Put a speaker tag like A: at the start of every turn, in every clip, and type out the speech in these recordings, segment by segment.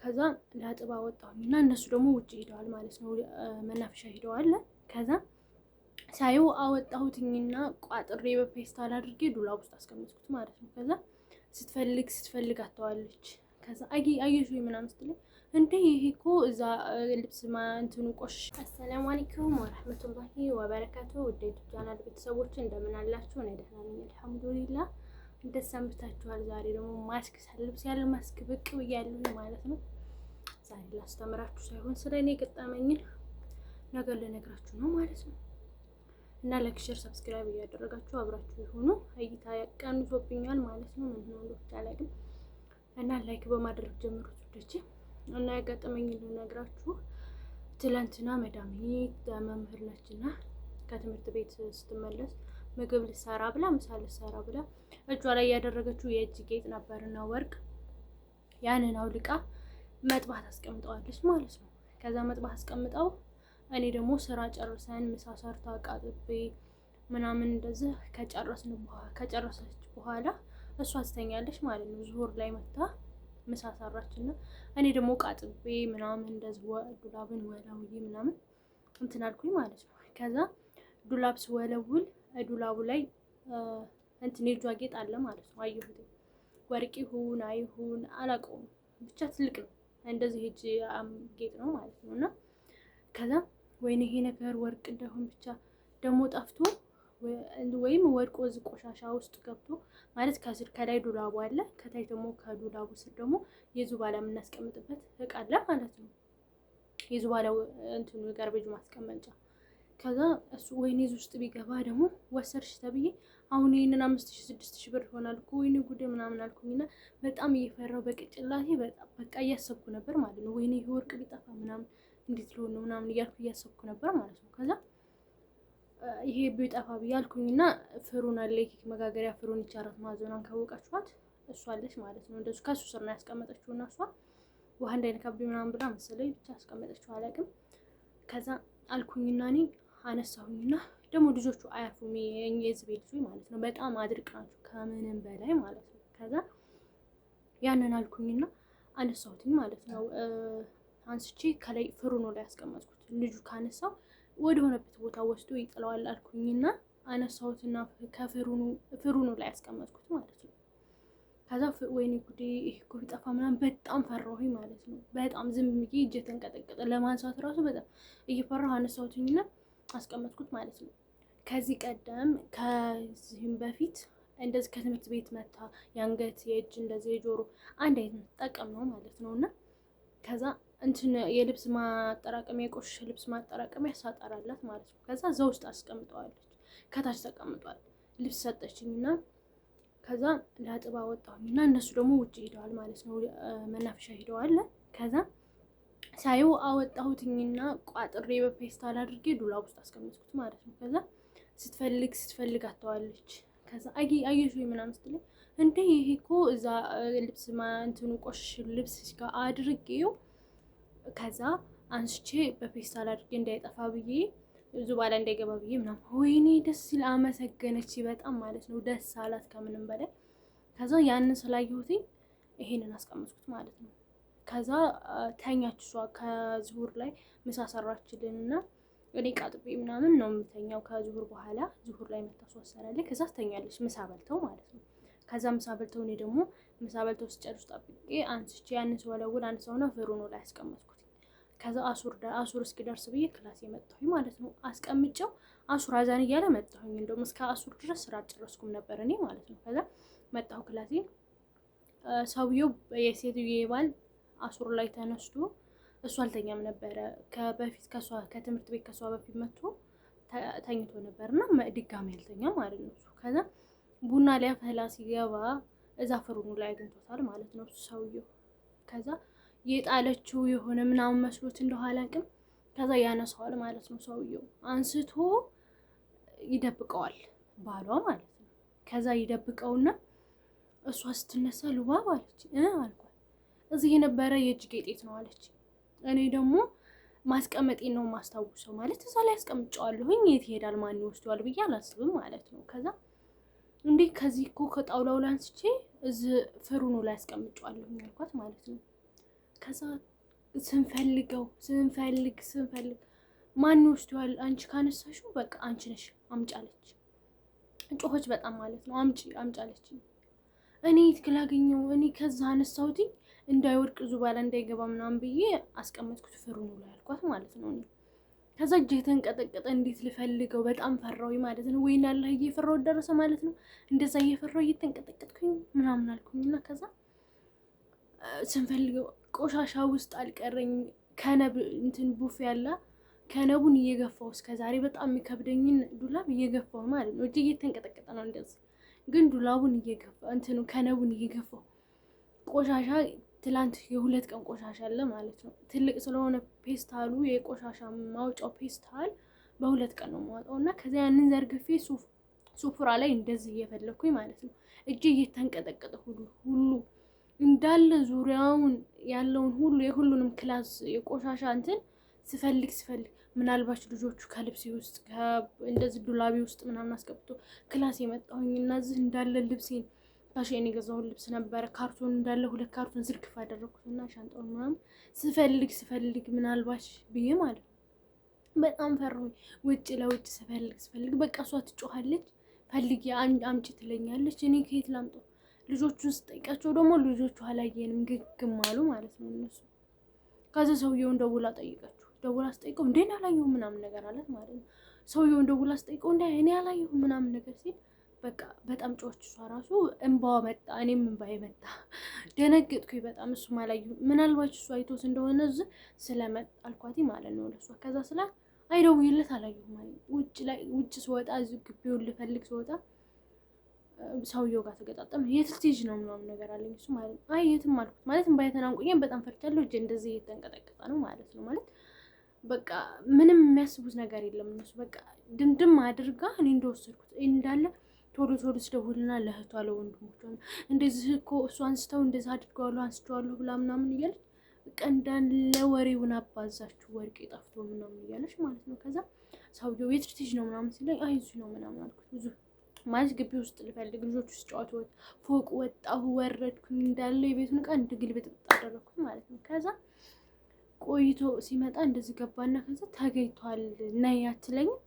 A: ከዛ ላጥባ ወጣሁኝና እነሱ ደግሞ ውጭ ሄደዋል ማለት ነው። መናፈሻ ሄደዋል። ከዛ ሳይው አወጣሁትኝና ቋጥሬ በፔስታል አድርጌ ዱላብ ውስጥ አስቀመጥኩት ማለት ነው። ከዛ ስትፈልግ አተዋለች። ከዛ አየሽ ወይ ምናምን ስትለኝ እንዴ ይሄ እኮ እዛ ልብስ እንትኑ ቆሽሽ። አሰላሙ አለይኩም ወራህመቱላሂ ወበረካቱ። ውድ ቻናል ቤተሰቦች እንደምን አላችሁ? እኔ ደህና ነኝ አልሐምዱሊላህ። እንደሰንብታችኋል? ዛሬ ደግሞ ማስክ ሳልብስ ያለ ማስክ ብቅ ብያለሁ ማለት ነው። ዛሬ ላስተምራችሁ ሳይሆን ስለ እኔ ገጠመኝን ነገር ልነግራችሁ ነው ማለት ነው። እና ላይክ፣ ሼር፣ ሰብስክራይብ እያደረጋችሁ አብራችሁ ይሁኑ። እይታ ቀንሶብኛል ማለት ነው። ምን ነው ታላቅም እና ላይክ በማድረግ ጀምሩት ውዶቼ። እና ያጋጠመኝን ልነግራችሁ። ትላንትና መዳሜ መምህር ነችና ከትምህርት ቤት ስትመለስ ምግብ ልሰራ ብላ ምሳ ልሰራ ብላ እጇ ላይ ያደረገችው የእጅ ጌጥ ነበርና ወርቅ፣ ያንን አውልቃ መጥባት አስቀምጠዋለች ማለት ነው። ከዛ መጥባት አስቀምጠው እኔ ደግሞ ስራ ጨርሰን ምሳ ሰርታ አቃጥቤ ምናምን እንደዚህ ከጨረሰች በኋላ እሷ ትተኛለች ማለት ነው። ዙሁር ላይ መታ ምሳ ሰራችና እኔ ደግሞ ቃጥቤ ምናምን እንደዚህ ዱላብን ወላውዬ ምናምን እንትን አልኩኝ ማለት ነው። ከዛ ዱላብ ስወለውል ዱላቡ ላይ እንትን የእጇ ጌጥ አለ ማለት ነው። አየሁት። ወርቅ ይሁን አይሁን አላውቀውም፣ ብቻ ትልቅ ነው እንደዚህ እጅ ጌጥ ነው ማለት ነው። እና ከዛ ወይኔ ይሄ ነገር ወርቅ እንደሆን ብቻ ደግሞ ጠፍቶ ወይም ወርቆ እዚህ ቆሻሻ ውስጥ ገብቶ ማለት ከስር ከላይ ዱላቡ አለ፣ ከታይ ደግሞ ከዱላቡ ስር ደግሞ የዙባላ የምናስቀምጥበት እቃ አለ ማለት ነው። የዙባላው እንትኑ ጋርቤጅ ማስቀመጫ። ከዛ እሱ ወይኔ እዚህ ውስጥ ቢገባ ደግሞ ወሰርሽ ተብዬ አሁን ይሄንን 5000 6000 ብር ይሆናል እኮ ወይኔ ጉዴ ምናምን አልኩኝና በጣም እየፈራው በቅጭላቴ በጣም በቃ እያሰብኩ ነበር ማለት ነው። ወይኔ ይሄ ወርቅ ቢጠፋ ምናምን እንዴት ሊሆን ነው ምናምን እያልኩ እያሰብኩ ነበር ማለት ነው። ከዛ ይሄ ቢጠፋ ብያልኩኝና ፍሩን አለ የኬክ መጋገሪያ ፍሩን ይቻላት ማዘናን ካወቃችኋት እሷ አለች ማለት ነው። እንደሱ ከሱ ስር ነው ያስቀመጠችውና እሷ ውሃ እንዳይነካብኝ ምናምን ብላ መሰለኝ ብቻ አስቀመጠችው አላውቅም። ከዛ አልኩኝና እኔ አነሳሁኝና ደግሞ ልጆቹ አያርፉም የዚህ ቤት ልጆች ማለት ነው። በጣም አድርቅ ናቸው ከምንም በላይ ማለት ነው። ከዛ ያንን አልኩኝና አነሳሁትኝ ማለት ነው። አንስቼ ከላይ ፍሩኑ ላይ ያስቀመጥኩት ልጁ ካነሳው ወደ ሆነበት ቦታ ወስዶ ይጥለዋል አልኩኝና አነሳሁትና ከፍሩኑ ላይ ያስቀመጥኩት ማለት ነው። ከዛ ወይኔ ጉዴ ይሄ እኮ ቢጠፋ ምናምን በጣም ፈራሁኝ ማለት ነው። በጣም ዝም ብዬ እጄ ተንቀጠቀጠ። ለማንሳት ራሱ በጣም እየፈራሁ አነሳሁትኝና አስቀመጥኩት ማለት ነው። ከዚህ ቀደም ከዚህም በፊት እንደዚህ ከትምህርት ቤት መታ የአንገት የእጅ እንደዚህ የጆሮ አንድ አይነት ጠቀም ነው ማለት ነው። እና ከዛ እንትን የልብስ ማጠራቀሚያ የቆሸሸ ልብስ ማጠራቀሚያ ሳጠራላት ማለት ነው። ከዛ እዛ ውስጥ አስቀምጠዋለች፣ ከታች ተቀምጧል። ልብስ ሰጠችኝና ከዛ ላጥባ ወጣሁኝና እነሱ ደግሞ ውጭ ሄደዋል ማለት ነው። መናፈሻ ሄደዋል። ከዛ ሳይው አወጣሁትኝና ቋጥሬ በፔስታል አድርጌ ዱላብ ውስጥ አስቀመጥኩት ማለት ነው። ከዛ ስትፈልግ አተዋለች። ከዛ አየሽ ወይ ምናምን ስትለኝ እንዴ ይሄ እኮ እዛ ልብስ እንትኑ ቆሽሽ ልብስ ጋር አድርጌው ከዛ አንስቼ በፔስታል አድርጌ እንዳይጠፋ ብዬ ዙባላ እንዳይገባ ብዬ ምናምን። ወይኔ ደስ ሲል አመሰገነች በጣም ማለት ነው። ደስ አላት ከምንም በላይ። ከዛ ያንን ስላየሁት ይሄንን አስቀመጥኩት ማለት ነው። ከዛ ተኛች እሷ ከዙሁር ላይ ምሳ ሰራችልንና እኔ ቃጥቤ ምናምን ነው የምተኛው ከዙሁር በኋላ። ዙሁር ላይ መታ ሰራለች። ከዛ ትተኛለች ምሳ በልተው ማለት ነው። ከዛ ምሳ በልተው እኔ ደግሞ ምሳ በልተው ስጨርስ ጠብቄ አንስቼ ያንን ስወለውል አንሳውና ፍሩኑ ላይ አስቀመጥኩት። ከዛ አሱር እስኪደርስ ብዬ ክላስ የመጣሁኝ ማለት ነው። አስቀምጨው አሱር አዛን እያለ መጣሁኝ። እንደውም እስከ አሱር ድረስ ስራ አልጨረስኩም ነበር እኔ ማለት ነው። ከዛ መጣሁ ክላሴ። ሰውየው የሴትዮ ባል አሱር ላይ ተነስቶ እሱ አልተኛም ነበረ። በፊት ከትምህርት ቤት ከሷ በፊት መጥቶ ተኝቶ ነበርና ድጋሚ አልተኛም ማለት ነው። ከዛ ቡና ሊያፈላ ሲገባ እዛ ፍሩኑ ላይ አግኝቶታል ማለት ነው ሰውየው። ከዛ የጣለችው የሆነ ምናምን መስሎት እንደኋላ አላውቅም። ከዛ ያነሳዋል ማለት ነው ሰውየው። አንስቶ ይደብቀዋል ባሏ ማለት ነው። ከዛ ይደብቀውና እሷ ስትነሳ ልባብ አለች አልኳት። እዚህ የነበረ የእጅ ጌጤት ነው አለች። እኔ ደግሞ ማስቀመጤን ነው ማስታውሰው ማለት እዛ ላይ አስቀምጨዋለሁኝ። የት ይሄዳል ማን ይወስደዋል ብዬ አላስብም ማለት ነው። ከዛ እንዴ ከዚህ እኮ ከጣውላው ላይ አንስቼ እዚህ ፍሩኑ ላይ አስቀምጨዋለሁኝ አልኳት ማለት ነው። ከዛ ስንፈልግ ማን ይወስደዋል? አንቺ ካነሳሽው በቃ አንቺ ነሽ አምጫለች። ጮኸች በጣም ማለት ነው። አምጫለች። እኔ ትክላገኘው እኔ ከዛ አነሳሁትኝ እንዳይወድቅ ዙባላ እንዳይገባ ምናምን ብዬ አስቀመጥኩት ፍሩኑ ላይ አልኳት ማለት ነው። እኔ ከዛ እጄ ተንቀጠቀጠ። እንዴት ልፈልገው? በጣም ፈራው ማለት ነው። ወይኔ አላህ እየፈራው ደረሰ ማለት ነው። እንደዛ እየፈራው እየተንቀጠቀጥኩኝ ምናምን አልኩኝና ከዛ ስንፈልገው ቆሻሻ ውስጥ አልቀረኝ። ከነብ እንትን ቡፍ ያለ ከነቡን እየገፋው እስከዛሬ በጣም የሚከብደኝን ዱላብ እየገፋው ማለት ነው። እጄ እየተንቀጠቀጠ ነው እንደዚህ። ግን ዱላቡን እየገፋ እንትኑ ከነቡን እየገፋው ቆሻሻ ትላንት የ2 ቀን ቆሻሻ አለ ማለት ነው። ትልቅ ስለሆነ ፔስታሉ የቆሻሻ ማውጫው ፔስታል በ2 ቀን ነው የማወጣው እና ከዚያ ያንን ዘርግፌ ሱፍራ ላይ እንደዚህ እየፈለኩኝ ማለት ነው። እጄ እየተንቀጠቀጠ ሁሉ እንዳለ ዙሪያውን ያለውን ሁሉ የሁሉንም ክላስ የቆሻሻ እንትን ስፈልግ ምናልባት ልጆቹ ከልብሴ ውስጥ እንደዚህ ዱላቤ ውስጥ ምናምን አስገብቶ ክላስ የመጣሁኝ እና እዚህ እንዳለ ልብሴን ታሽን የገዛውን ልብስ ነበረ ካርቶን እንዳለ 2 ካርቶን ዝርግፍ አደረኩትና ሻንጣውን ምናምን ስፈልግ ምናልባት ብዬ ማለት በጣም ፈራሁኝ። ውጭ ለውጭ ስፈልግ በቃ እሷ ትጮኻለች፣ ፈልጊ አምጪ ትለኛለች። እኔ ከየት ላምጣው? ልጆቹን ስጠይቃቸው ደግሞ ልጆቹ አላየንም ግግም አሉ ማለት ነው እነሱ። ከዛ ሰውየውን ደውላ ስጠይቀው እንዴ አላየሁም ምናምን ነገር አለት ማለት ነው። ሰውየውን ደውላ ስጠይቀው እንዴ እኔ አላየሁም ምናምን ነገር ሲል በቃ በጣም ጮች። እሷ ራሱ እንባዋ መጣ፣ እኔም እንባዬ መጣ። ደነገጥኩኝ በጣም። እሱ ማላየሁም ምናልባት እሱ አይቶስ እንደሆነ ስለመጣ አልኳት ማለት ነው ለሷ። ከዛ ስላት አይደውይለት አላየሁም ማለት ውጭ ስወጣ እዚህ ግቢውን ልፈልግ ስወጣ ሰውየው ጋር ተገጣጠመ። የት ልትሄጂ ነው ምናምን ነገር አለኝ እሱ ማለት ነው። አይ የትም አልኩት ማለት እንባዬ ተናንቆኛል። በጣም ፈርቻለሁ። እጄ እንደዚህ እየተንቀጠቀጠ ነው ማለት ነው። ማለት በቃ ምንም የሚያስቡት ነገር የለም እነሱ። በቃ ድምድም አድርጋ እኔ እንደወሰድኩት እንዳለ ቶሎ ስደውልና ለእህቷ ለወንድሞቿ እንደዚህ እኮ እሱ አንስተው እንደዚህ አንስቼዋለሁ ብላ ምናምን እያለች በቃ እንዳለ ወሬውን አባዛችሁ ወርቄ ጠፍቶ ምናምን እያለች ማለት ነው። ከዛ ሰውየው የት ልትሄጂ ነው ምናምን ሲለኝ አይ እዚህ ነው ምናምን አልኩት። ብዙ ማለት ግቢ ውስጥ ልፈልግ ልጆች ውስጥ ጨዋታ ፎቅ ወጣሁ ወረድኩኝ እንዳለ የቤቱን ዕቃ ግልብጥ አደረኩት ማለት ነው። ከዛ ቆይቶ ሲመጣ እንደዚህ ገባና ከዛ ተገኝቷል ነይ አትለኝም።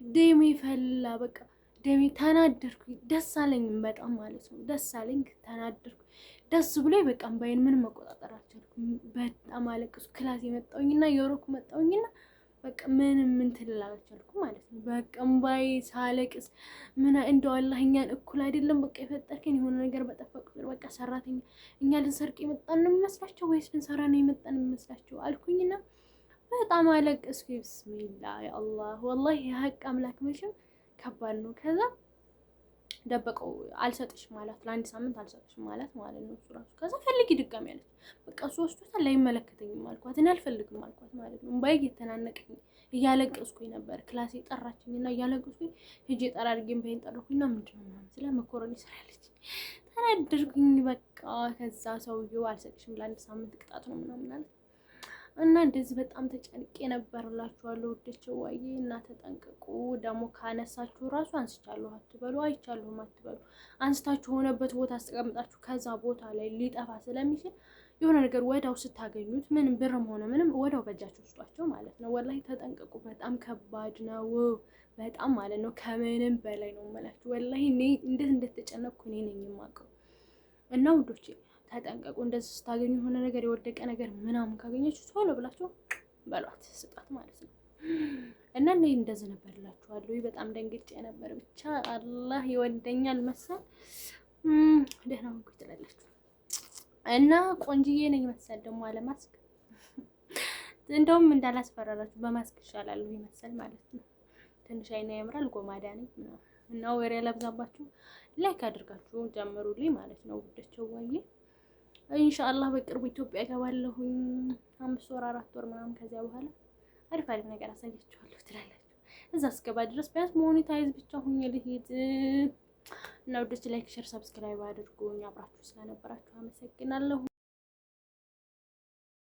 A: ደሜ ፈላ በቃ ደሜ ተናደርኩኝ። ደስ አለኝም በጣም ማለት ነው። ደስ አለኝ ተናደርኩ። ደስ ብሎኝ በቃ እምባዬን ምንም መቆጣጠር አልቻልኩም። በጣም አለቅኩ። ክላስ የመጣሁኝና የወረኩ መጣሁኝና በቃ ምንም እንትን አልቻልኩም ማለት ነው። በቃ እምባዬ ሳለቅስ ምን እንደው አላህ እኛን እኩል አይደለም በቃ የፈጠርከን የሆነ ነገር በጠፋ ቁጥር በቃ ሰራተኛ እኛ ልንሰርቅ የመጣን ነው የሚመስላቸው ወይስ ልንሰራ ነው የመጣን የሚመስላቸው አልኩኝና በጣም አለቅስኩ። ቢስሚላ ያ አላህ ወላሂ የሀቅ አምላክ መቼም ከባድ ነው። ከዛ ደበቀው አልሰጥሽም ማለት ለአንድ ሳምንት አልሰጥሽም ማለት ነው እሱ ራሱ። ከዛ ፈልጊ ድጋሚ አለች። በቃ እሱ ወስዶታል አይመለከተኝም አልኳት። እኔ አልፈልግም አልኳት ማለት ነው። እምባዬ እየተናነቀኝ እያለቀስኩኝ ነበር። ክላሴ ጠራችኝና እያለቀስኩኝ ሂጄ ጠራርጌን በይን ጠራኩኝና ምንድነው ምናምን ስለ መኮረኒ ስላለች ተናደርኩኝ በቃ። ከዛ ሰውዬው አልሰጥሽም ለአንድ ሳምንት ቅጣት ነው ምናምን አለ እና እንደዚህ በጣም ተጨንቄ ነበርላችኋለሁ ወደቸው ዋዬ። እና ተጠንቀቁ ደግሞ ካነሳችሁ ራሱ አንስቻለሁ አትበሉ፣ አይቻለሁም አትበሉ። አንስታችሁ ሆነበት ቦታ አስቀምጣችሁ ከዛ ቦታ ላይ ሊጠፋ ስለሚችል የሆነ ነገር ወዳው ስታገኙት ምንም ብርም ሆነ ምንም ወዳው በእጃችሁ ውስጧቸው ማለት ነው። ወላሂ ተጠንቀቁ። በጣም ከባድ ነው በጣም ማለት ነው። ከምንም በላይ ነው የምላችሁ ወላሂ። እኔ እንዴት እንደተጨነቅኩ እኔ ነኝ የማውቀው። እና ውዶቼ ተጠንቀቁ። እንደዚህ ስታገኙ የሆነ ነገር የወደቀ ነገር ምናምን ካገኘችሁ ቶሎ ብላችሁ በሏት ስጣት ማለት ነው። እና እኔ እንደዚህ ነበርላችኋለሁ። በጣም ደንግጬ ነበር። ብቻ አላህ ይወደኛል መሰል ደህና ሆንኩ ትላላችሁ። እና ቆንጅዬ ነኝ መሰል ደግሞ አለ ማስክ እንደውም እንዳላስፈራራችሁ በማስክ ይሻላል መሰል ማለት ነው። ትንሽ አይና ያምራል ጎማዳ ነኝ እና ወሬ ለብዛባችሁ ላይክ አድርጋችሁ ጀምሩልኝ ማለት ነው ውዶቼ ዋዬ። ኢንሻአላህ በቅርቡ ኢትዮጵያ እገባለሁኝ 5 ወር 4 ወር ምናምን። ከዚያ በኋላ አሪፍ ነገር አሳያችኋለሁ ትላላችሁ። እዛ እስገባ ድረስ ቢያንስ ሞኔታይዝ ብቻ ሁኜ ልሂድ እና ውዶች ላይክ፣ ሼር፣ ሰብስክራይብ አድርጉኝ። አብራችሁ ስለነበራችሁ አመሰግናለሁ።